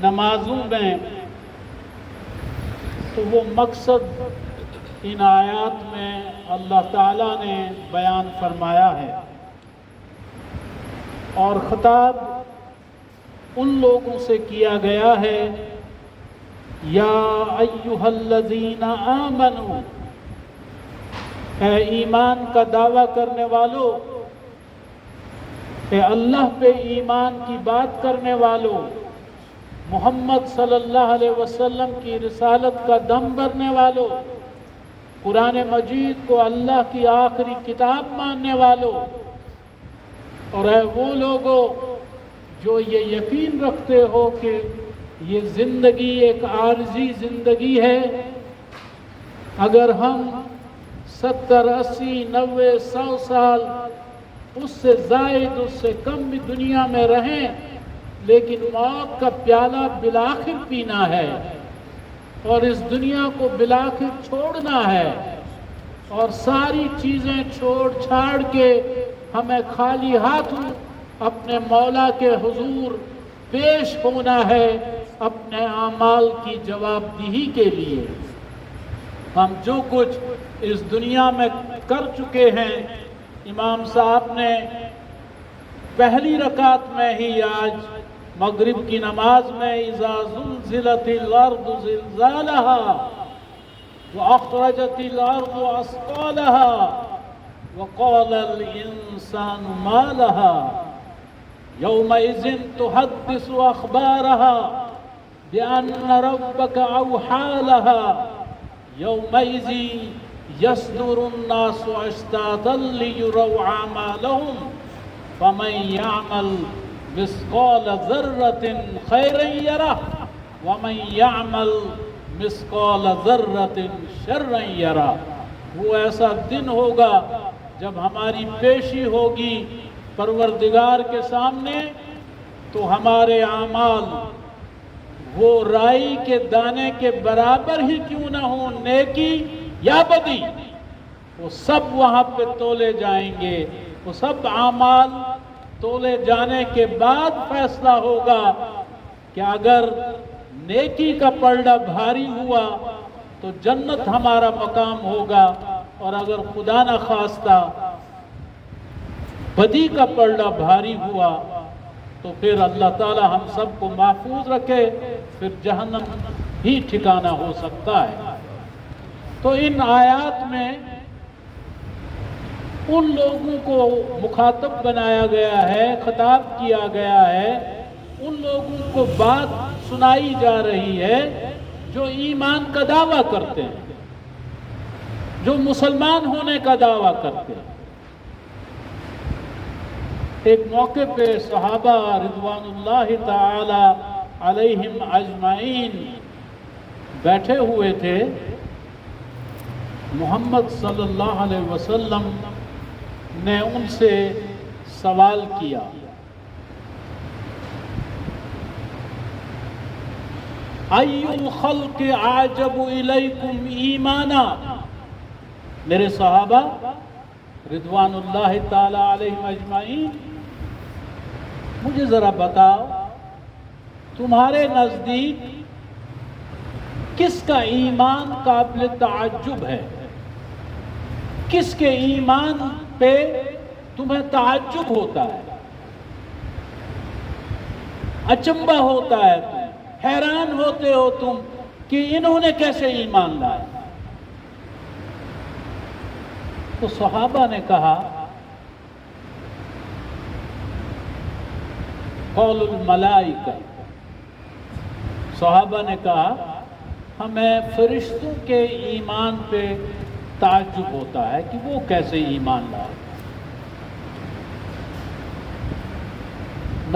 نمازوں میں، تو وہ مقصد ان آیات میں اللہ تعالیٰ نے بیان فرمایا ہے، اور خطاب ان لوگوں سے کیا گیا ہے، یا ایھا الذین آمنوا، اے ایمان کا دعویٰ کرنے والوں، اے اللہ پہ ایمان کی بات کرنے والوں، محمد صلی اللہ علیہ وسلم کی رسالت کا دم بھرنے والوں، قرآن مجید کو اللہ کی آخری کتاب ماننے والوں، اور اے وہ لوگوں جو یہ یقین رکھتے ہو کہ یہ زندگی ایک عارضی زندگی ہے، اگر ہم 70 80 90 100 سال اس سے زائد اس سے کم بھی دنیا میں رہیں، لیکن موت کا پیالہ بالآخر پینا ہے اور اس دنیا کو بالآخر چھوڑنا ہے، اور ساری چیزیں چھوڑ چھاڑ کے ہمیں خالی ہاتھوں اپنے مولا کے حضور پیش ہونا ہے اپنے اعمال کی جواب دہی کے لیے۔ ہم جو کچھ اس دنیا میں کر چکے ہیں، امام صاحب نے پہلی رکعت میں ہی آج مغرب کی نماز میں اذا زلزلت الارض زلزالها واخرجت الارض اثقالها وقال الانسان ما لها يومئذ تحدث اخبارها بان ربك اوحى لها يومئذ يصدر الناس اشتاتا ليروا اعمالهم فمن يعمل مثقال ذرة خيرا يره ومن يعمل مثقال ذرة شرا يره۔ وہ ایسا دن ہوگا جب ہماری پیشی ہوگی پروردگار کے سامنے، تو ہمارے اعمال وہ رائی کے دانے کے برابر ہی کیوں نہ ہوں، نیکی یا بدی، وہ سب وہاں پہ تولے جائیں گے۔ وہ سب اعمال تولے جانے کے بعد فیصلہ ہوگا کہ اگر نیکی کا پلڑا بھاری ہوا تو جنت ہمارا مقام ہوگا، اور اگر خدا نہ خواستہ بدی کا پلڑا بھاری ہوا تو پھر اللہ تعالی ہم سب کو محفوظ رکھے، پھر جہنم ہی ٹھکانہ ہو سکتا ہے۔ تو ان آیات میں ان لوگوں کو مخاطب بنایا گیا ہے، خطاب کیا گیا ہے، ان لوگوں کو بات سنائی جا رہی ہے جو ایمان کا دعویٰ کرتے ہیں، جو مسلمان ہونے کا دعویٰ کرتے ہیں۔ ایک موقع پہ صحابہ رضوان اللہ تعالی علیہم اجمعین بیٹھے ہوئے تھے، محمد صلی اللہ علیہ وسلم نے ان سے سوال کیا، اَيُّ الْخَلْقِ أَعْجَبُ إِلَيْكُمْ إِيمَانًا۔ میرے صحابہ رضوان اللہ تعالی علیہم اجمعین، مجھے ذرا بتاؤ تمہارے نزدیک کس کا ایمان قابل تعجب ہے، کس کے ایمان پہ تمہیں تعجب ہوتا ہے، اچنبھا ہوتا ہے، تم حیران ہوتے ہو تم کہ انہوں نے کیسے ایمان لایا؟ تو صحابہ نے کہا، قول الملائکہ، صحابہ نے کہا ہمیں فرشتوں کے ایمان پہ تعجب ہوتا ہے کہ وہ کیسے ایمان لائے۔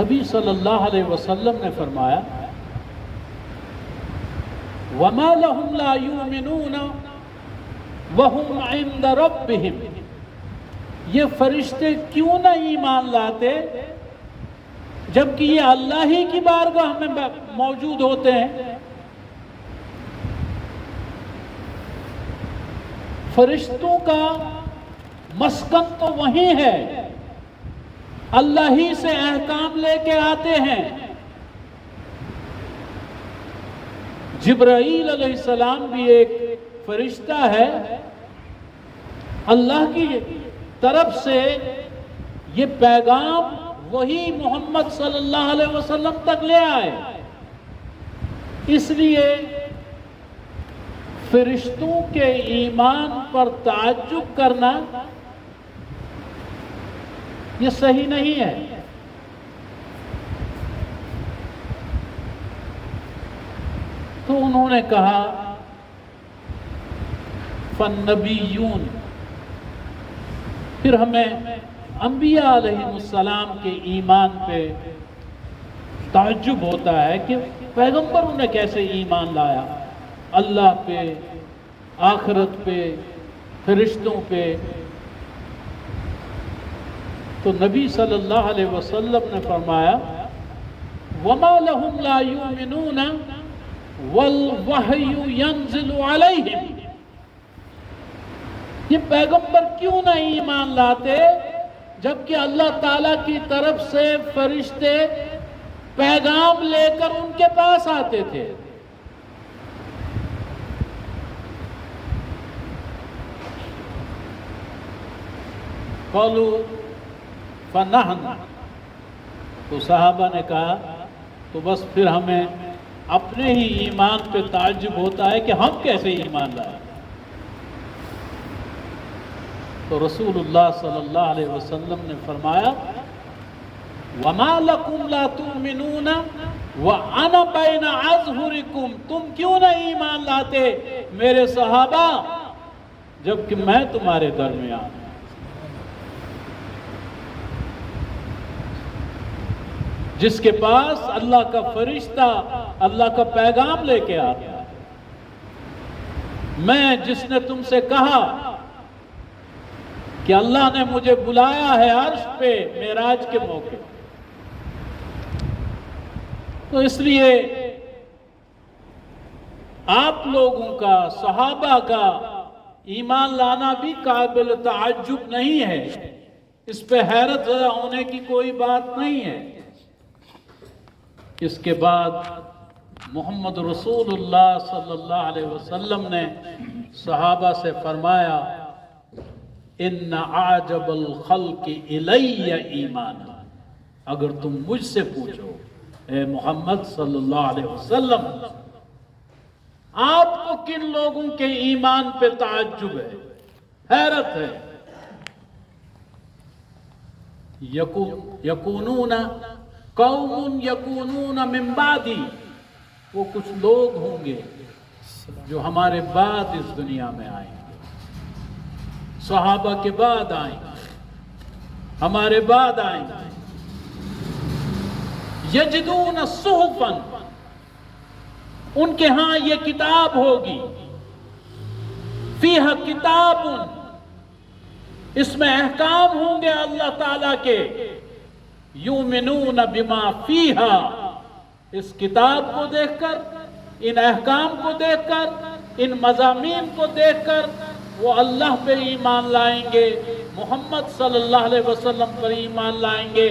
نبی صلی اللہ علیہ وسلم نے فرمایا، وَمَا لَهُمْ لَا يُؤْمِنُونَ وَهُمْ عِنْدَ رَبِّهِمْ، یہ فرشتے کیوں نہ ایمان لاتے جبکہ یہ اللہ ہی کی بارگاہ میں موجود ہوتے ہیں؟ فرشتوں کا مسکن تو وہی ہے، اللہ ہی سے احکام لے کے آتے ہیں، جبرائیل علیہ السلام بھی ایک فرشتہ ہے، اللہ کی طرف سے یہ پیغام وہی محمد صلی اللہ علیہ وسلم تک لے آئے۔ اس لیے فرشتوں کے ایمان پر تعجب کرنا یہ صحیح نہیں ہے۔ تو انہوں نے کہا فالنبیون، پھر ہمیں انبیاء علیہ السلام کے ایمان پہ تعجب ہوتا ہے کہ پیغمبروں نے کیسے ایمان لایا اللہ پہ، آخرت پہ، فرشتوں پہ۔ تو نبی صلی اللہ علیہ وسلم نے فرمایا وَمَا لَهُمْ لَا يُؤْمِنُونَ وَالْوَحْيُ يَنزِلُ عَلَيْهِمْ، یہ پیغمبر کیوں نہیں ایمان لاتے جبکہ اللہ تعالیٰ کی طرف سے فرشتے پیغام لے کر ان کے پاس آتے تھے۔ قالوا فنحن، تو صحابہ نے کہا تو بس پھر ہمیں اپنے ہی ایمان پہ تعجب ہوتا ہے کہ ہم کیسے ایمان لائے۔ تو رسول اللہ صلی اللہ علیہ وسلم نے فرمایا وَمَا لَكُمْ لَا تُؤْمِنُونَ وَأَنَا بَيْنَ أَظْهُرِكُمْ، تم کیوں نہیں ایمان لاتے میرے صحابہ جبکہ میں تمہارے درمیان۔ جس کے پاس اللہ کا فرشتہ اللہ کا پیغام لے کے آتا ہے، میں جس نے تم سے کہا کہ اللہ نے مجھے بلایا ہے عرش پہ معراج کے موقع، تو اس لیے آپ لوگوں کا، صحابہ کا ایمان لانا بھی قابل تعجب نہیں ہے، اس پہ حیرت زدہ ہونے کی کوئی بات نہیں ہے۔ اس کے بعد محمد رسول اللہ صلی اللہ علیہ وسلم نے صحابہ سے فرمایا ان اعجب الخلق الی ایمانا، اگر تم مجھ سے پوچھو اے محمد صلی اللہ علیہ وسلم آپ کو کن لوگوں کے ایمان پہ تعجب ہے، حیرت ہے؟ یکونون قوم یکونون من بعدی، وہ کچھ لوگ ہوں گے جو ہمارے بعد اس دنیا میں آئیں گے، صحابہ کے بعد آئیں گے، ہمارے بعد آئیں گے، یجدون صحفا، ان کے ہاں یہ کتاب ہوگی، فیہا کتاب، اس میں احکام ہوں گے اللہ تعالیٰ کے، یؤمنون بما فیہا، اس کتاب کو دیکھ کر، ان احکام کو دیکھ کر، ان مضامین کو دیکھ کر وہ اللہ پہ ایمان لائیں گے، محمد صلی اللہ علیہ وسلم پر ایمان لائیں گے،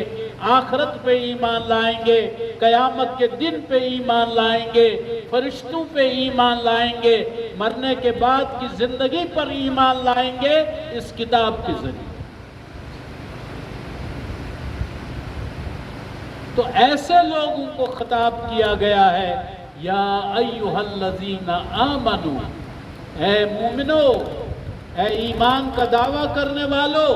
آخرت پہ ایمان لائیں گے، قیامت کے دن پہ ایمان لائیں گے، فرشتوں پہ ایمان لائیں گے، مرنے کے بعد کی زندگی پر ایمان لائیں گے اس کتاب کے ذریعے۔ تو ایسے لوگوں کو خطاب کیا گیا ہے یا ایھا الذین آمنو، اے مومنو، اے ایمان کا دعویٰ کرنے والو،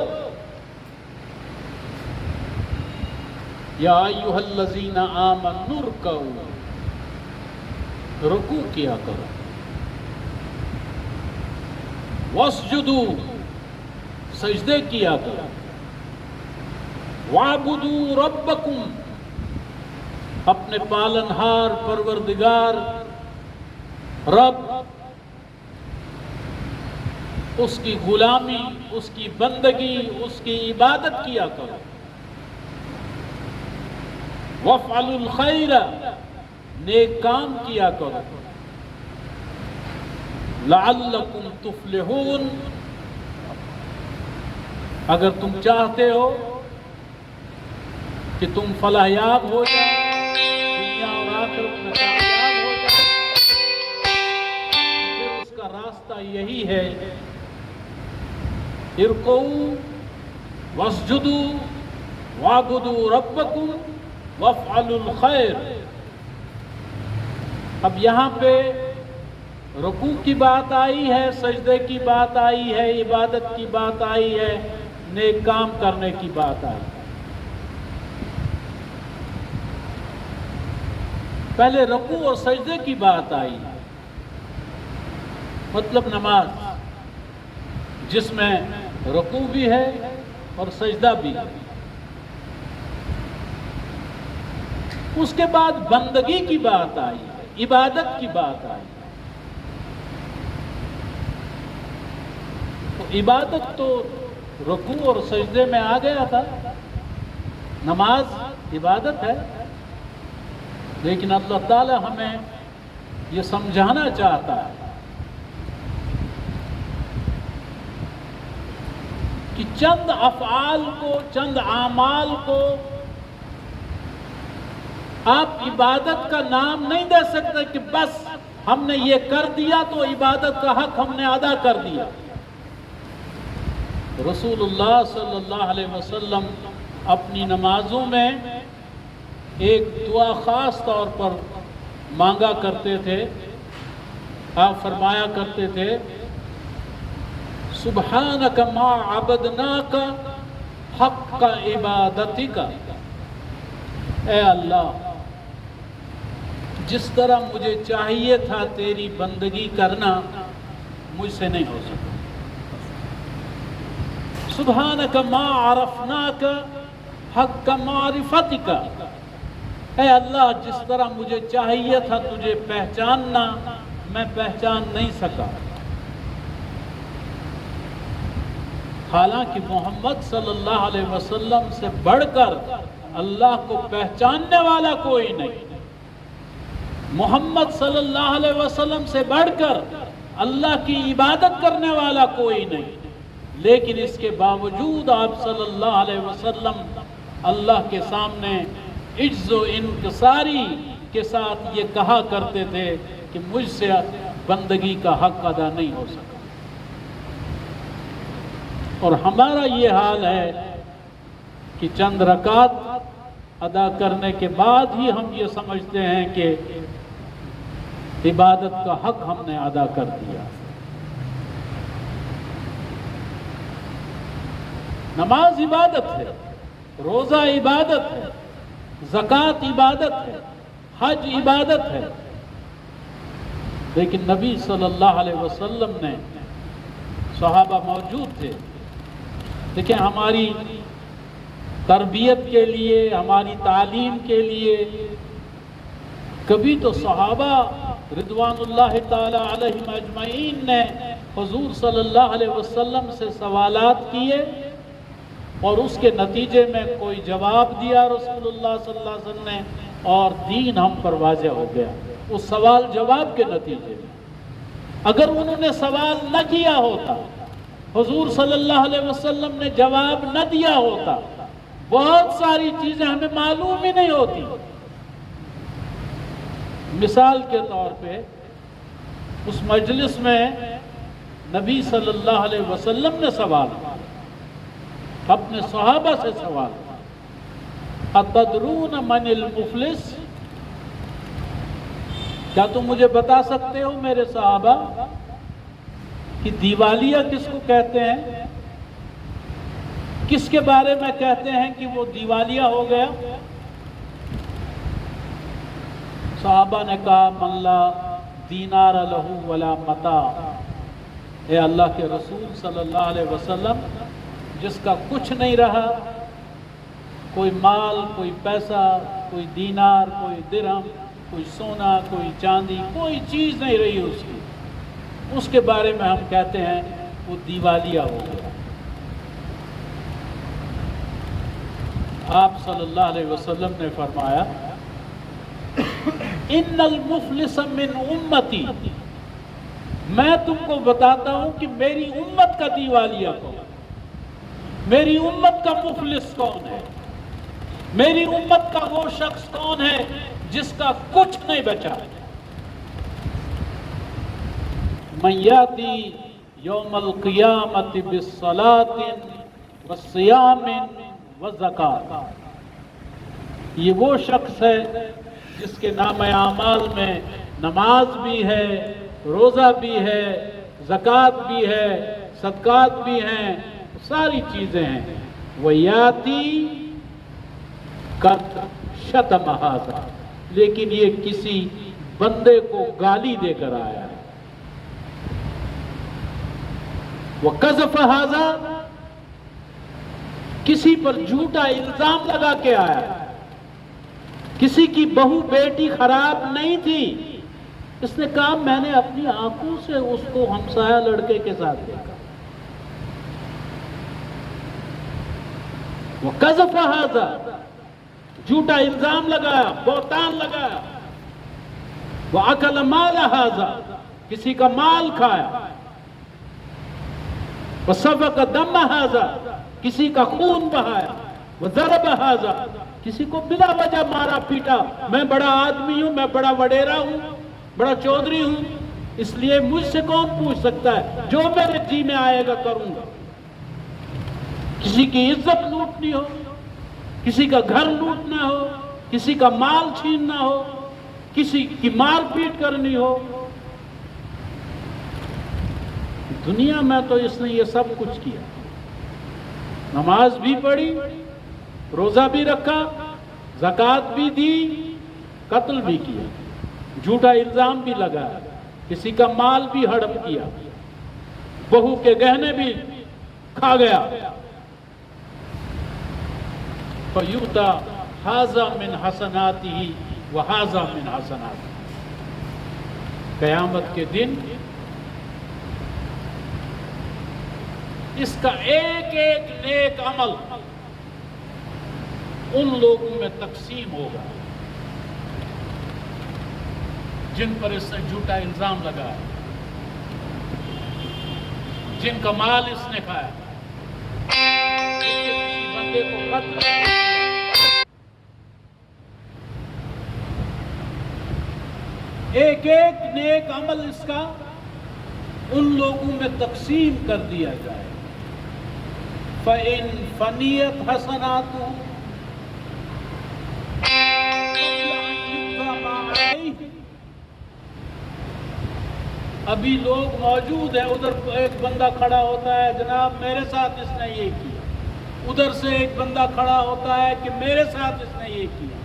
یا ایھا الذین آمنوا ارکعوا، رکوع کیا کرو، واسجدوا، سجدے کیا کرو، واعبدوا ربکم، اپنے پالنہار پروردگار رب اس کی غلامی، اس کی بندگی، اس کی عبادت کیا کرو، وافعلوا الخیر، نیک کام کیا کرو، لعلکم تفلحون، اگر تم چاہتے ہو کہ تم فلاح یاب ہو جائے، دنیا اور آخرت میں کامیاب ہو جائے، راستہ یہی ہے، ارکعوا واسجدوا واعبدوا ربکم وافعلوا الخیر۔ اب یہاں پہ رکوع کی بات آئی ہے، سجدے کی بات آئی ہے، عبادت کی بات آئی ہے، نیک کام کرنے کی بات آئی ہے۔ پہلے رکوع اور سجدے کی بات آئی ہے، مطلب نماز جس میں رکوع بھی ہے اور سجدہ بھی ہے۔ اس کے بعد بندگی کی بات آئی ہے، عبادت کی بات آئی ہے۔ تو عبادت تو رکوع اور سجدے میں آ گیا تھا، نماز عبادت ہے، لیکن اللہ تعالی ہمیں یہ سمجھانا چاہتا ہے کہ چند افعال کو، چند اعمال کو آپ عبادت کا نام نہیں دے سکتے کہ بس ہم نے یہ کر دیا تو عبادت کا حق ہم نے ادا کر دیا۔ رسول اللہ صلی اللہ علیہ وسلم اپنی نمازوں میں ایک دعا خاص طور پر مانگا کرتے تھے۔ آپ فرمایا کرتے تھے سبحانک ما عبدناک حق عبادتک، اے اللہ جس طرح مجھے چاہیے تھا تیری بندگی کرنا مجھ سے نہیں ہو سکا۔ سبحانک ما عرفناک حق معرفتک، اے اللہ جس طرح مجھے چاہیے تھا تجھے پہچاننا میں پہچان نہیں سکا۔ حالانکہ محمد صلی اللہ علیہ وسلم سے بڑھ کر اللہ کو پہچاننے والا کوئی نہیں، محمد صلی اللہ علیہ وسلم سے بڑھ کر اللہ کی عبادت کرنے والا کوئی نہیں، لیکن اس کے باوجود آپ صلی اللہ علیہ وسلم اللہ کے سامنے عجز و انکساری کے ساتھ یہ کہا کرتے تھے کہ مجھ سے بندگی کا حق ادا نہیں ہو سکا۔ اور ہمارا یہ حال ہے کہ چند رکعت ادا کرنے کے بعد ہی ہم یہ سمجھتے ہیں کہ عبادت کا حق ہم نے ادا کر دیا۔ نماز عبادت ہے، روزہ عبادت ہے، زکوٰۃ عبادت ہے، حج عبادت ہے، لیکن نبی صلی اللہ علیہ وسلم نے، صحابہ موجود تھے، دیکھیں ہماری تربیت کے لیے، ہماری تعلیم کے لیے کبھی تو صحابہ رضوان اللہ تعالی علیہم اجمعین نے حضور صلی اللہ علیہ وسلم سے سوالات کیے اور اس کے نتیجے میں کوئی جواب دیا رسول اللہ صلی اللہ علیہ وسلم نے، اور دین ہم پر واضح ہو گیا اس سوال جواب کے نتیجے میں۔ اگر انہوں نے سوال نہ کیا ہوتا، حضور صلی اللہ علیہ وسلم نے جواب نہ دیا ہوتا، بہت ساری چیزیں ہمیں معلوم ہی نہیں ہوتی۔ مثال کے طور پہ اس مجلس میں نبی صلی اللہ علیہ وسلم نے سوال کیا، اپنے صحابہ سے سوال کیا، اتدرون من المفلس، کیا تم مجھے بتا سکتے ہو میرے صحابہ کہ دیوالیہ کس کو کہتے ہیں؟ کس کے بارے میں کہتے ہیں کہ وہ دیوالیہ ہو گیا؟ صحابہ نے کہا من لا دینار لہو ولا متاع، اے اللہ کے رسول صلی اللہ علیہ وسلم جس کا کچھ نہیں رہا، کوئی مال، کوئی پیسہ، کوئی دینار، کوئی درہم، کوئی سونا، کوئی چاندی، کوئی چیز نہیں رہی اس کی، اس کے بارے میں ہم کہتے ہیں وہ دیوالیہ ہو گیا۔ آپ صلی اللہ علیہ وسلم نے فرمایا ان المفلس من امتی، میں تم کو بتاتا ہوں کہ میری امت کا دیوالیہ کون، میری امت کا مفلس کون ہے، میری امت کا وہ شخص کون ہے جس کا کچھ نہیں بچا۔ من یاتی یوم القیامت بالصلاۃ والصیام والزکات، یہ وہ شخص ہے جس کے نام اعمال میں نماز بھی ہے، روزہ بھی ہے، زکوٰۃ بھی ہے، صدقات بھی ہیں، ساری چیزیں ہیں۔ وَيَأْتِي قَدْ شَتَمَ هَذَا، لیکن یہ کسی بندے کو گالی دے کر آیا ہے۔ وَقَذَفَ هَذَا، کسی پر جھوٹا الزام لگا کے آیا ہے۔ کسی کی بہو بیٹی خراب نہیں تھی، اس نے کہا میں نے اپنی آنکھوں سے اس کو ہمسایہ لڑکے کے ساتھ دیکھا۔ وَقَذَفَ هَذَا، جھوٹا الزام لگایا، بہتان لگایا۔ وَأَكَلَ مَالَ هَذَا، کسی کا مال کھایا۔ وَسَفَكَ دَمَّ هَذَا، کسی کا خون بہایا۔ وَضَرَبَ هَذَا، کسی کو بلا وجہ مارا پیٹا۔ میں بڑا آدمی ہوں، میں بڑا وڈیرا ہوں، بڑا چودھری ہوں، اس لیے مجھ سے کون پوچھ سکتا ہے؟ جو میرے جی میں آئے گا کروں گا۔ کسی کی عزت لوٹنی ہو، کسی کا گھر لوٹنا ہو، کسی کا مال چھیننا ہو، کسی کی مار پیٹ کرنی ہو۔ دنیا میں تو اس نے یہ سب کچھ کیا، نماز بھی پڑھی، روزہ بھی رکھا، زکوٰۃ بھی دی، قتل بھی کیا، جھوٹا الزام بھی لگایا، کسی کا مال بھی ہڑپ کیا، بہو کے گہنے بھی کھا گیا۔ فَيُؤْتَى هَذَا مِنْ حَسَنَاتِهِ وَهَذَا مِنْ حَسَنَاتِهِ، قیامت کے دن اس کا ایک ایک نیک عمل ان لوگوں میں تقسیم ہوگا جن پر اس نے جھوٹا الزام لگایا، جن کا مال اس نے کھایا، کسی بندے کو قتل کیا۔ ایک ایک نیک عمل اس کا ان لوگوں میں تقسیم کر دیا جائے۔ فَإِن فَنِيَتْ حَسَنَاتُهُ ابھی لوگ موجود ہیں، ادھر ایک بندہ کھڑا ہوتا ہے، جناب میرے ساتھ اس نے یہ کیا، ادھر سے ایک بندہ کھڑا ہوتا ہے کہ میرے ساتھ اس نے یہ کیا،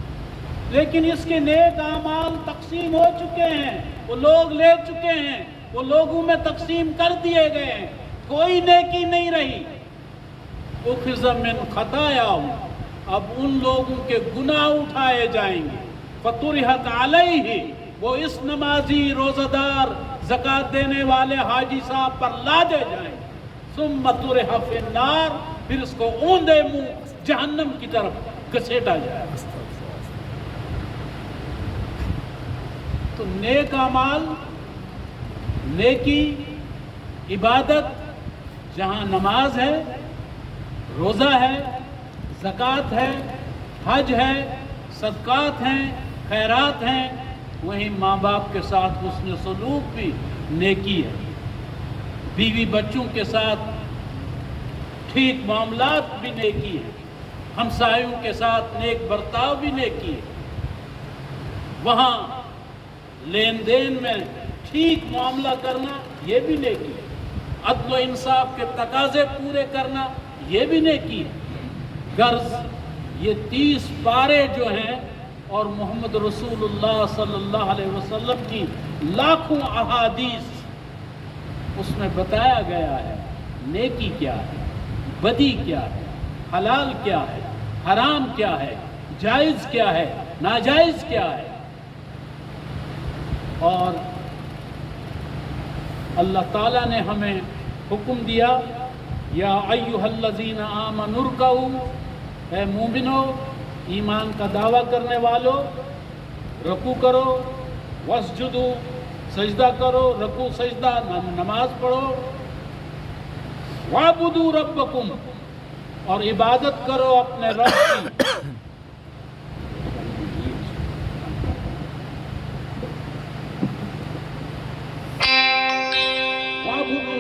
لیکن اس کے نیک اعمال تقسیم ہو چکے ہیں، وہ لوگ لے چکے ہیں، وہ لوگوں میں تقسیم کر دیے گئے ہیں، کوئی نیکی نہیں رہی۔ اُخِذَ مِنْ خَطَایَاهُمْ، اب ان لوگوں کے گناہ اٹھائے جائیں گے۔ فَطُرِحَتْ عَلَیْهِ، وہ اس نمازی، روزہ دار، زکوٰۃ دینے والے حاجی صاحب پر لادے جائیں گے۔ ثُمَّ طُرِحَ فِی النَّارِ، پھر اس کو اوندے منہ جہنم کی طرف گھسیٹا جائے گا۔ تو نیک اعمال، نیکی، عبادت، جہاں نماز ہے، روزہ ہے، زکوٰۃ ہے، حج ہے، صدقات ہیں، خیرات ہیں، وہیں ماں باپ کے ساتھ حسن سلوک بھی نیکی ہے، بیوی بچوں کے ساتھ ٹھیک معاملات بھی نیکی ہے، ہمسایوں کے ساتھ نیک برتاؤ بھی نیکی ہے، وہاں لین دین میں ٹھیک معاملہ کرنا یہ بھی نیکی ہے، عدل و انصاف کے تقاضے پورے کرنا یہ بھی نیکی ہے۔ غرض یہ 30 پارے جو ہیں اور محمد رسول اللہ صلی اللہ علیہ وسلم کی لاکھوں احادیث، اس میں بتایا گیا ہے نیکی کیا ہے، بدی کیا ہے، حلال کیا ہے، حرام کیا ہے، جائز کیا ہے، ناجائز کیا ہے۔ اور اللہ تعالیٰ نے ہمیں حکم دیا، یا ایھا الذین آمنوا ارکعوا، اے مومنو، ایمان کا دعویٰ کرنے والو، رکوع کرو، واسجدوا، سجدہ کرو، رکوع سجدہ نماز پڑھو، واعبدوا ربکم، اور عبادت کرو اپنے رب کی۔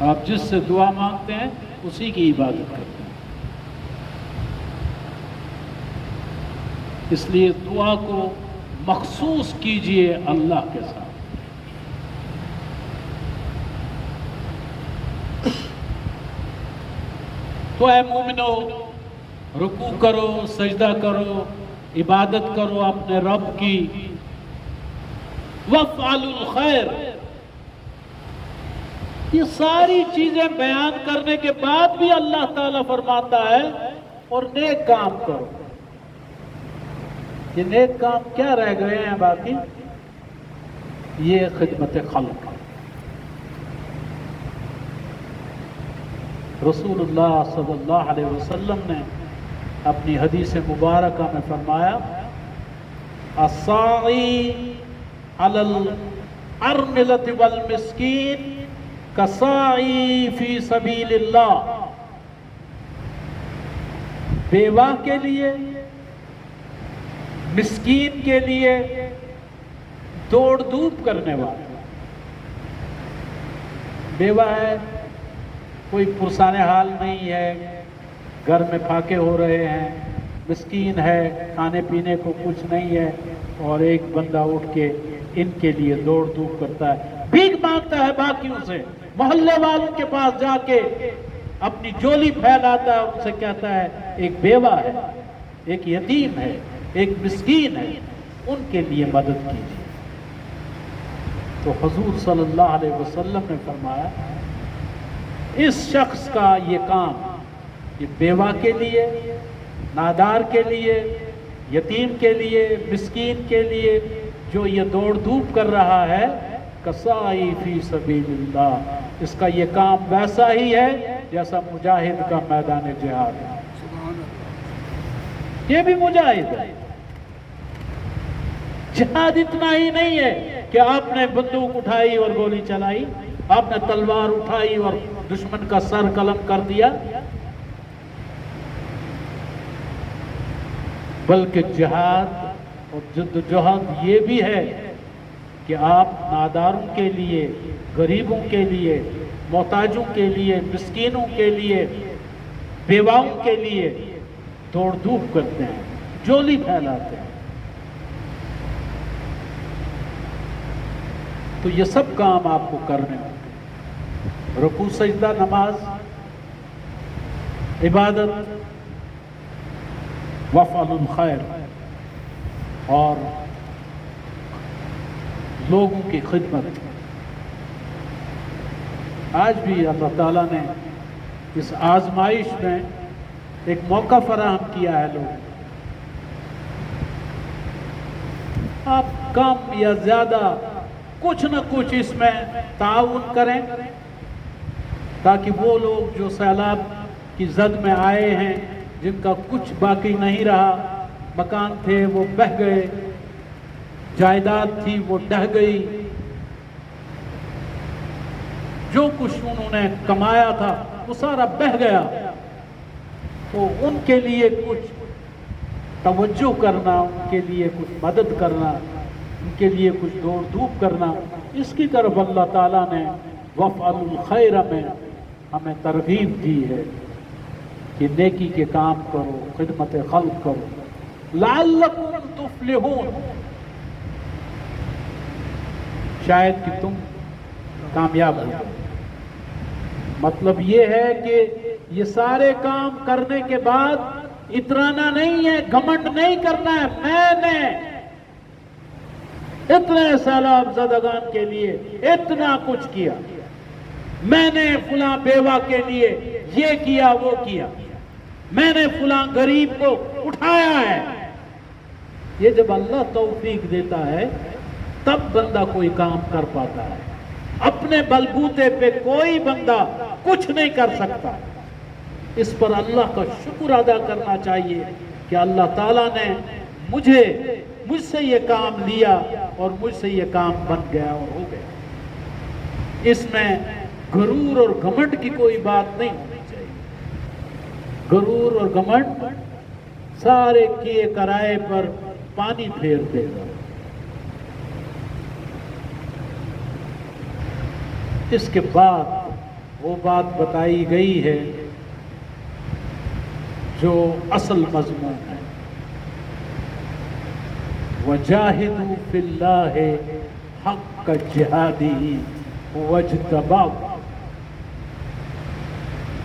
آپ جس سے دعا مانگتے ہیں اسی کی عبادت کرتے ہیں۔ اس لیے دعا کو مخصوص کیجئے اللہ کے ساتھ۔ تو اے مومنو، رکوع کرو، سجدہ کرو، عبادت کرو اپنے رب کی، وَافْعَلُوا الْخَيْرَ۔ یہ ساری چیزیں بیان کرنے کے بعد بھی اللہ تعالیٰ فرماتا ہے اور نیک کام کرو۔ یہ نیک کام کیا رہ گئے ہیں باقی؟ یہ خدمت خلق۔ رسول اللہ صلی اللہ علیہ وسلم نے اپنی حدیث مبارکہ میں فرمایا، الساعی علی الارملۃ والمسکین کساعی فی سبیل اللہ۔ بیوہ کے لیے، مسکین کے لیے دوڑ دھوپ کرنے والا۔ بیوہ ہے، کوئی پرسان حال نہیں ہے، گھر میں پھاکے ہو رہے ہیں، مسکین ہے، کھانے پینے کو کچھ نہیں ہے، اور ایک بندہ اٹھ کے ان کے لیے دوڑ دھوپ کرتا ہے، بھیک مانگتا ہے باقیوں سے، محلے والوں کے پاس جا کے اپنی جولی پھیلاتا ہے، ان سے کہتا ہے ایک بیوہ ہے، ایک یتیم ہے، ایک مسکین ہے، ان کے لیے مدد کیجیے۔ تو حضور صلی اللہ علیہ وسلم نے فرمایا، اس شخص کا یہ کام، یہ بیوہ کے لیے، نادار کے لیے، یتیم کے لیے، مسکین کے لیے جو یہ دوڑ دھوپ کر رہا ہے، کسائی فی سبیل اللہ، اس کا یہ کام ویسا ہی ہے جیسا مجاہد کا میدان جہاد ہے۔ یہ بھی مجاہد ہے۔ جہاد اتنا ہی نہیں ہے کہ آپ نے بندوق اٹھائی اور گولی چلائی، آپ نے تلوار اٹھائی اور دشمن کا سر قلم کر دیا، بلکہ جہاد اور جدوجہد یہ بھی ہے کہ آپ ناداروں کے لیے، غریبوں کے لیے، محتاجوں کے لیے، مسکینوں کے لیے، بیواؤں کے لیے دوڑ دھوپ کرتے ہیں، جولی پھیلاتے ہیں۔ تو یہ سب کام آپ کو کرنے ہوتے ہیں، رکوع سجدہ، نماز، عبادت، وافعلوا الخیر، اور لوگوں کی خدمت۔ آج بھی اللہ تعالیٰ نے اس آزمائش میں ایک موقع فراہم کیا ہے لوگوں، آپ کم یا زیادہ کچھ نہ کچھ اس میں تعاون کریں، تاکہ وہ لوگ جو سیلاب کی زد میں آئے ہیں، جن کا کچھ باقی نہیں رہا، مکان تھے وہ بہہ گئے، جائیداد تھی وہ ڈہ گئی، جو کچھ انہوں نے کمایا تھا وہ سارا بہہ گیا، تو ان کے لیے کچھ توجہ کرنا، ان کے لیے کچھ مدد کرنا، ان کے لیے کچھ دوڑ دھوپ کرنا، اس کی طرف اللہ تعالیٰ نے وافعلوا الخیر میں ہمیں ترغیب دی ہے کہ نیکی کے کام کرو، خدمت خلق کرو، لعلکم تفلحون، شاید کہ تم کامیاب ہو۔ مطلب یہ ہے کہ یہ سارے کام کرنے کے بعد اترانا نہیں ہے، گھمنڈ نہیں کرنا ہے، میں نے اتنے سیلاب زدگان کے لیے اتنا کچھ کیا، میں نے فلاں بیوہ کے لیے یہ کیا وہ کیا، میں نے فلاں غریب کو اٹھایا ہے۔ یہ جب اللہ توفیق دیتا ہے تب بندہ کوئی کام کر پاتا ہے، اپنے بلبوتے پہ کوئی بندہ کچھ نہیں کر سکتا۔ اس پر اللہ کا شکر ادا کرنا چاہیے کہ اللہ تعالیٰ نے مجھ سے یہ کام لیا اور مجھ سے یہ کام بن گیا اور ہو گیا۔ اس میں غرور اور گھمنڈ کی کوئی بات نہیں ہونی چاہیے۔ غرور اور گھمنڈ سارے کیے کرائے پر پانی پھیر دے گا۔ اس کے بعد وہ بات بتائی گئی ہے جو اصل مضمون ہے۔ وَجَاهِدُوا فِي اللَّهِ حَقَّ جِهَادِهِ وَاجْتَبَاكُمْ،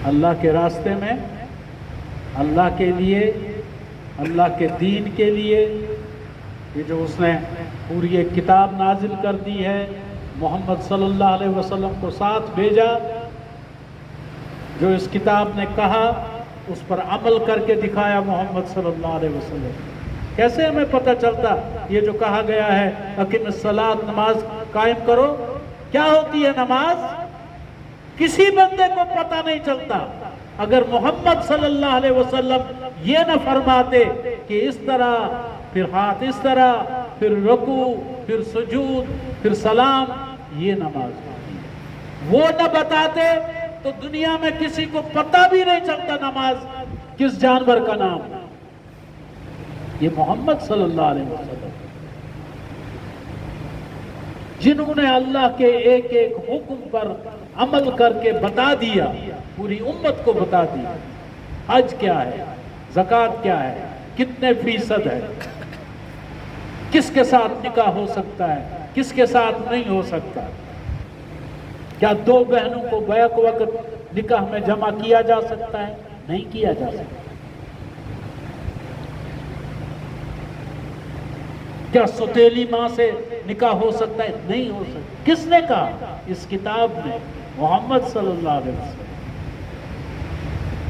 اللہ کے راستے میں، اللہ کے لیے، اللہ کے دین کے لیے، یہ جو اس نے پوری ایک کتاب نازل کر دی ہے، محمد صلی اللہ علیہ وسلم کو ساتھ بھیجا، جو اس کتاب نے کہا اس پر عمل کر کے دکھایا محمد صلی اللہ علیہ وسلم۔ کیسے ہمیں پتہ چلتا یہ جو کہا گیا ہے اقیم الصلاۃ، نماز قائم کرو، کیا ہوتی ہے نماز؟ کسی بندے کو پتہ نہیں چلتا اگر محمد صلی اللہ علیہ وسلم یہ نہ فرماتے کہ اس طرح، پھر ہاتھ اس طرح، پھر رکوع، پھر سجود، پھر سلام، یہ نماز ہوتی ہے۔ وہ نہ بتاتے تو دنیا میں کسی کو پتہ بھی نہیں چلتا نماز کس جانور کا نام ہے۔ یہ محمد صلی اللہ علیہ وسلم جنہوں نے اللہ کے ایک ایک حکم پر عمل کر کے بتا دیا، پوری امت کو بتا دیا حج کیا ہے، زکوٰۃ کیا ہے، کتنے فیصد ہے، کس کے ساتھ نکاح ہو سکتا ہے، کس کے ساتھ نہیں ہو سکتا، کیا دو بہنوں کو بیک وقت نکاح میں جمع کیا جا سکتا ہے، نہیں کیا جا سکتا، کیا سوتیلی ماں سے نکاح ہو سکتا ہے، نہیں ہو سکتا۔ کس نے کہا؟ اس کتاب میں، محمد صلی اللہ علیہ وسلم۔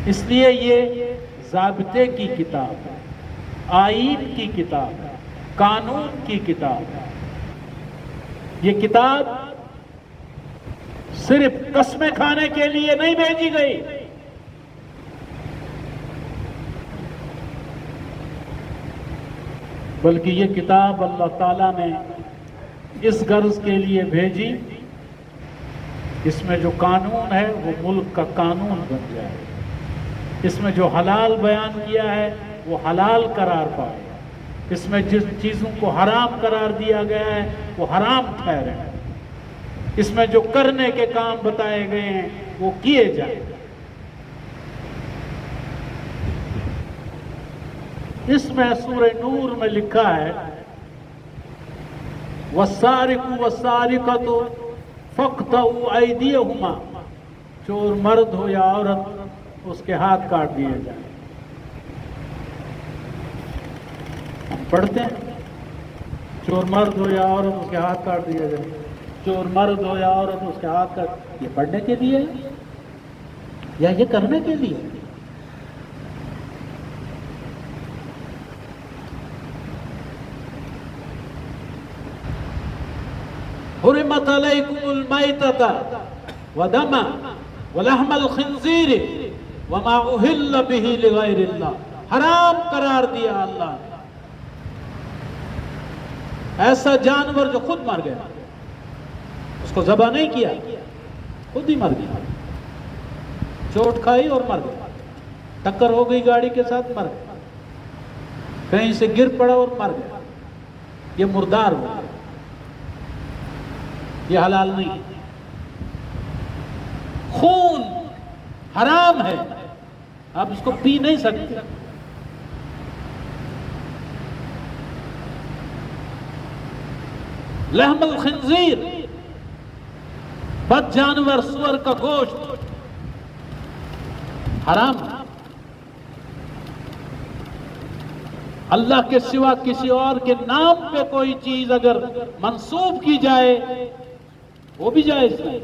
اس لیے یہ ضابطے کی کتاب ہے، آئین کی کتاب ہے، قانون کی کتاب ہے۔ یہ کتاب صرف قسمیں کھانے کے لیے نہیں بھیجی گئی، بلکہ یہ کتاب اللہ تعالیٰ نے اس غرض کے لیے بھیجی، اس میں جو قانون ہے وہ ملک کا قانون بن جائے، اس میں جو حلال بیان کیا ہے وہ حلال قرار پائے، اس میں جس چیزوں کو حرام قرار دیا گیا ہے وہ حرام ٹھہرے، اس میں جو کرنے کے کام بتائے گئے ہیں وہ کیے جائیں۔ اس میں سورہ نور میں لکھا ہے وَالسَّارِقُ وَالسَّارِقَةُ فَاقْطَعُوا أَيْدِيَهُمَا، چور مرد ہو یا عورت اس کے ہاتھ کاٹ دیے جائیں۔ ہم پڑھتے ہیں چور مرد ہو یا عورت اس کے ہاتھ کاٹ دیے جائیں، چور مرد ہو یا عورت اس کے ہاتھ کاٹ، یہ پڑھنے کے لیے یا یہ کرنے کے لیے؟ حرمت علیکم المیتۃ ودم ولحم الخنزیر وما اہل بہ لغیر اللہ، حرام قرار دیا اللہ نے ایسا جانور جو خود مر گیا، اس کو ذبح نہیں کیا، خود ہی مر گیا، چوٹ کھائی اور مر گیا، ٹکر ہو گئی گاڑی کے ساتھ مر گیا، کہیں سے گر پڑا اور مر گیا، یہ مردار ہو گیا، یہ حلال نہیں، خون حرام ہے، آپ اس کو پی نہیں سکتے۔ لحم الخنزیر، بد جانور، سور کا گوشت حرام ہے، اللہ کے سوا کسی اور کے نام پہ کوئی چیز اگر منسوب کی جائے وہ بھی جائز نہیں۔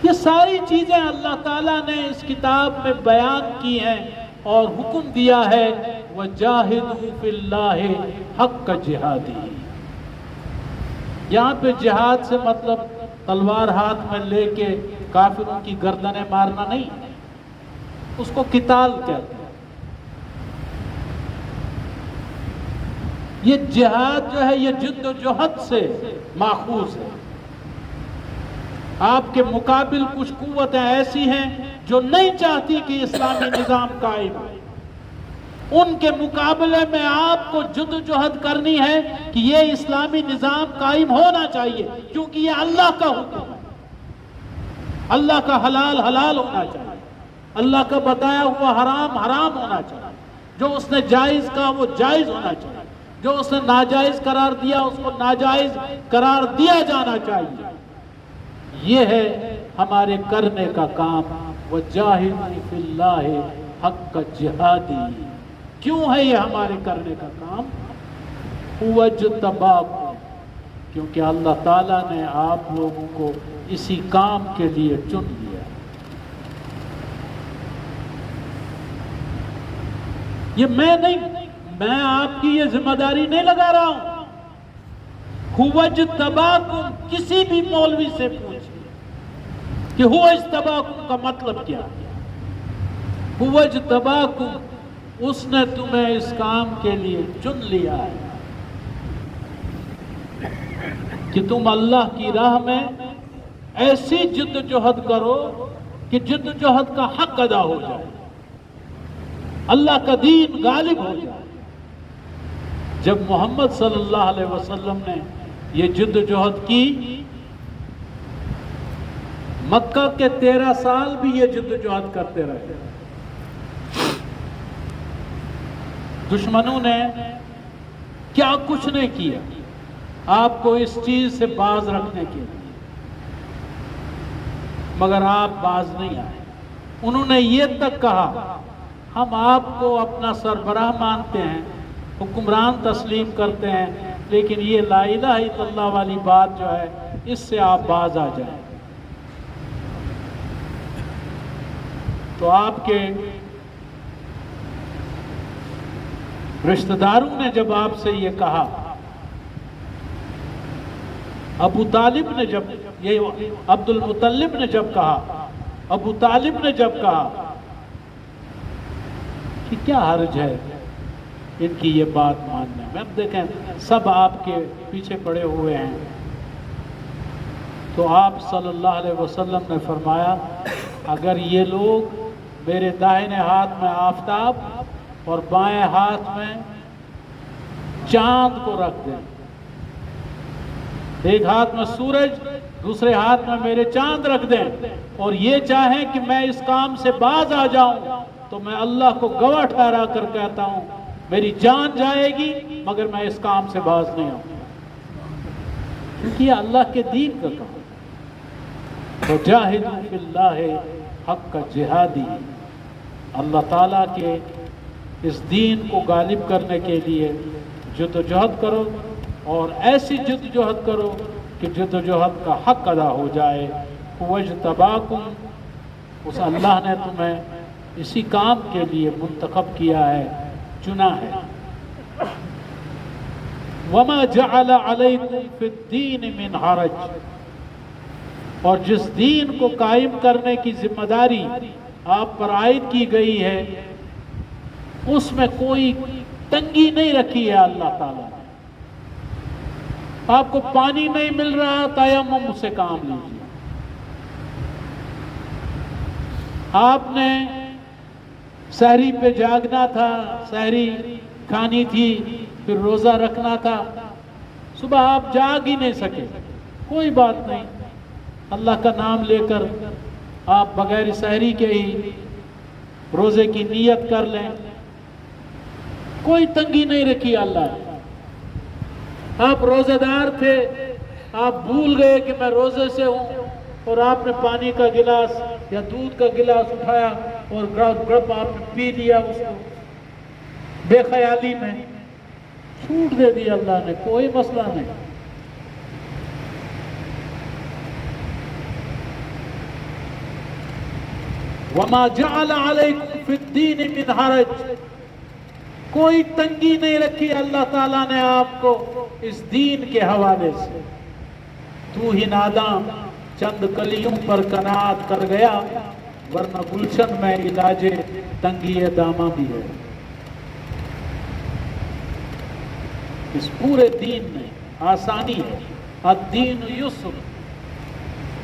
یہ ساری چیزیں اللہ تعالیٰ نے اس کتاب میں بیان کی ہیں اور حکم دیا ہے وَجَاهِدُوا فِي اللَّهِ حَقَّ جِهَادِهِ۔ یہاں پہ جہاد سے مطلب تلوار ہاتھ میں لے کے کافروں کی گردنیں مارنا نہیں، اس کو قتال کہتے ہیں۔ یہ جہاد جو ہے یہ جد و جہد سے ماخوذ ہے۔ آپ کے مقابل کچھ قوتیں ایسی ہیں جو نہیں چاہتی کہ اسلامی نظام قائم ہو، ان کے مقابلے میں آپ کو جد و جہد کرنی ہے کہ یہ اسلامی نظام قائم ہونا چاہیے، کیونکہ یہ اللہ کا حکم ہے۔ اللہ کا حلال حلال ہونا چاہیے، اللہ کا بتایا ہوا حرام حرام ہونا چاہیے، جو اس نے جائز کہا وہ جائز ہونا چاہیے، جو اس نے ناجائز قرار دیا اس کو ناجائز قرار دیا جانا چاہیے۔ یہ ہے ہمارے کرنے کا کام۔ وَجَاهِدُوا فِي اللَّهِ حَقَّ جِهَادِهِ۔ کیوں ہے یہ ہمارے کرنے کا کام؟ هُوَ اجْتَبَاكُمْ، کیونکہ اللہ تعالیٰ نے آپ لوگوں کو اسی کام کے لیے چن لیا۔ یہ میں آپ کی یہ ذمہ داری نہیں لگا رہا ہوں۔ هُوَ اجْتَبَاكُمْ، کسی بھی مولوی سے پوچھئے کہ هُوَ اجْتَبَاكُمْ کا مطلب کیا ہے۔ هُوَ اجْتَبَاكُمْ، اس نے تمہیں اس کام کے لیے چن لیا ہے کہ تم اللہ کی راہ میں ایسی جد جہد کرو کہ جد جہد کا حق ادا ہو جائے، اللہ کا دین غالب ہو جائے۔ جب محمد صلی اللہ علیہ وسلم نے یہ جد جہد کی، مکہ کے 13 سال بھی یہ جد جہد کرتے رہے، دشمنوں نے کیا کچھ نہیں کیا آپ کو اس چیز سے باز رکھنے کے لیے، مگر آپ باز نہیں آئے۔ انہوں نے یہ تک کہا ہم آپ کو اپنا سربراہ مانتے ہیں، حکمران تسلیم کرتے ہیں، لیکن یہ لا الہ الا اللہ والی بات جو ہے اس سے آپ باز آ جائیں۔ تو آپ کے رشتہ داروں نے جب آپ سے یہ کہا، ابو طالب نے جب یہ عبد المطلب نے جب کہا، ابو طالب نے جب کہا کہ کیا حرج ہے ان کی یہ بات ماننے میں، اب دیکھیں سب آپ کے پیچھے پڑے ہوئے ہیں، تو آپ صلی اللہ علیہ وسلم نے فرمایا اگر یہ لوگ میرے داہنے ہاتھ میں آفتاب اور بائیں ہاتھ میں چاند کو رکھ دیں، ایک ہاتھ میں سورج دوسرے ہاتھ میں میرے چاند رکھ دیں، اور یہ چاہیں کہ میں اس کام سے باز آ جاؤں، تو میں اللہ کو گواہ ٹھہرا کر کہتا ہوں میری جان جائے گی مگر میں اس کام سے باز نہیں آؤں، کیونکہ یہ اللہ کے دین کا کام۔ وَجَاهِدُوا فِي اللَّهِ حَقَّ جِهَادِهِ، اللہ تعالیٰ کے اس دین کو غالب کرنے کے لیے جدوجہد کرو، اور ایسی جدوجہد کرو کہ جدوجہد کا حق ادا ہو جائے۔ وَاجْتَبَاكُمْ، اس اللہ نے تمہیں اسی کام کے لیے منتخب کیا ہے، چنا ہے۔ وَمَا جَعَلَ عَلَيْكُمْ فِي الدِّينِ مِنْ حَرَجٍ، اور جس دین کو قائم کرنے کی ذمہ داری آپ پر عائد کی گئی ہے اس میں کوئی تنگی نہیں رکھی ہے اللہ تعالیٰ نے۔ آپ کو پانی نہیں مل رہا تیمم سے کام لیجیے، آپ نے سحری پہ جاگنا تھا، سحری کھانی تھی، پھر روزہ رکھنا تھا، صبح آپ جاگ ہی نہیں سکے، کوئی بات نہیں، اللہ کا نام لے کر آپ بغیر سحری کے ہی روزے کی نیت کر لیں، کوئی تنگی نہیں رکھی اللہ نے۔ آپ روزہ دار تھے، آپ بھول گئے کہ میں روزے سے ہوں، اور آپ نے پانی کا گلاس یا دودھ کا گلاس اٹھایا اور گرپ آپ نے پی لیا، اس کو بے خیالی میں چھوٹ دے دی اللہ نے، کوئی مسئلہ نہیں۔ وَمَا جَعَلَ عَلَيْكُمْ فِي الدِّينِ مِنْ حَرَجٍ، کوئی تنگی نہیں رکھی اللہ تعالیٰ نے آپ کو اس دین کے حوالے سے۔ تو ہی ناداں چند کلیوں پر قناعت کر گیا، ورنہ گلشن میں علاج تنگی داماں بھی ہے۔ اس پورے دین میں آسانی ہے، الدین یسر،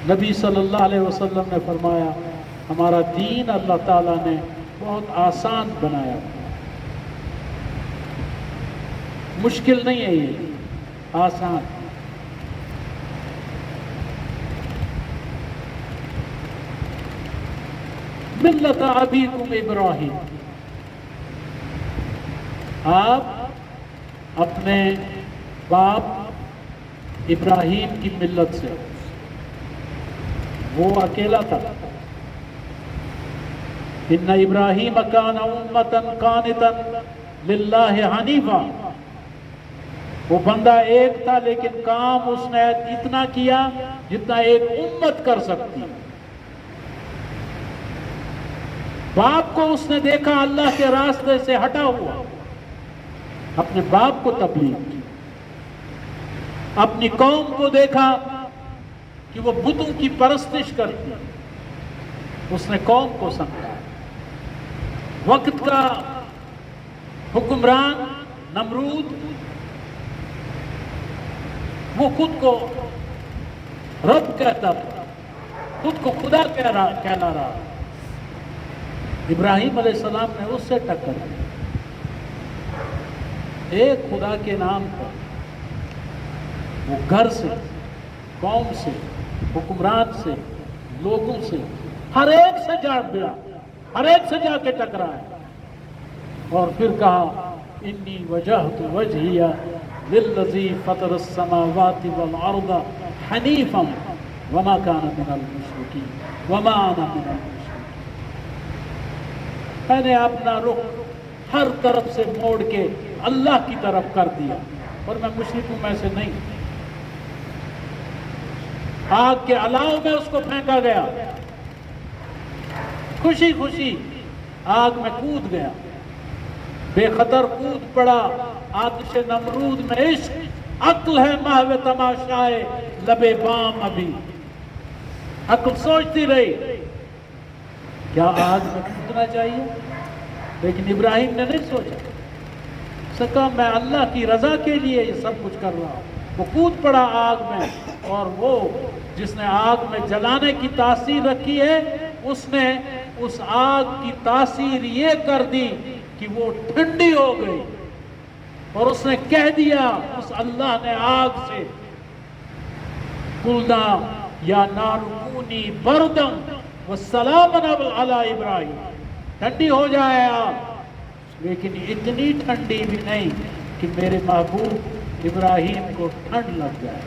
نبی صلی اللہ علیہ وسلم نے فرمایا ہمارا دین اللہ تعالیٰ نے بہت آسان بنایا، مشکل نہیں ہے، یہ آسان۔ ملت ابیکم ابراہیم، آپ اپنے باپ ابراہیم کی ملت سے، وہ اکیلا تھا۔ ان ابراہیم کان امۃ قانتا للہ حنیفا، وہ بندہ ایک تھا لیکن کام اس نے اتنا کیا جتنا ایک امت کر سکتی۔ باپ کو اس نے دیکھا اللہ کے راستے سے ہٹا ہوا، اپنے باپ کو تبلیغ کی۔ اپنی قوم کو دیکھا کہ وہ بتوں کی پرستش کرتی، اس نے قوم کو سمجھا۔ وقت کا حکمران نمرود، وہ خود کو رب کہتا تھا، خود کو خدا کہلا رہا۔ ابراہیم علیہ السلام نے اس سے ٹکر دی، ایک خدا کے نام پر وہ گھر سے، قوم سے، حکمران سے، لوگوں سے، ہر ایک سے جا ملا، ہر ایک سے جا کے ٹکرایا، اور پھر کہا انی وجہت وجہی للذی فطر السماوات والارض حنیفا وما کان من المشرکین وما انا من المشرکین۔ میں نے اپنا رخ ہر طرف سے موڑ کے اللہ کی طرف کر دیا، اور میں مشرکوں میں سے نہیں۔ آگ کے الاؤ میں اس کو پھینکا گیا، خوشی خوشی آگ میں کود گیا، بے خطر کود پڑا۔ آتش نمرود میں عشق، عقل ہے محو تماشائے لبے بام ابھی، عقل سوچتی رہی کیا آگ میں کودنا چاہیے، لیکن ابراہیم نے نہیں سوچا، میں اللہ کی رضا کے لیے یہ سب کچھ کر رہا ہوں۔ وہ کود پڑا آگ میں، اور وہ جس نے آگ میں جلانے کی تاثیر رکھی ہے، اس نے اس آگ کی تاثیر یہ کر دی کہ وہ ٹھنڈی ہو گئی، اور اس نے کہہ دیا، اس اللہ نے آگ سے، قلنا یا نار کونی بردم والسلام علی ابراہیم، ٹھنڈی ہو جائے آگ، لیکن اتنی ٹھنڈی بھی نہیں کہ میرے محبوب ابراہیم کو ٹھنڈ لگ جائے۔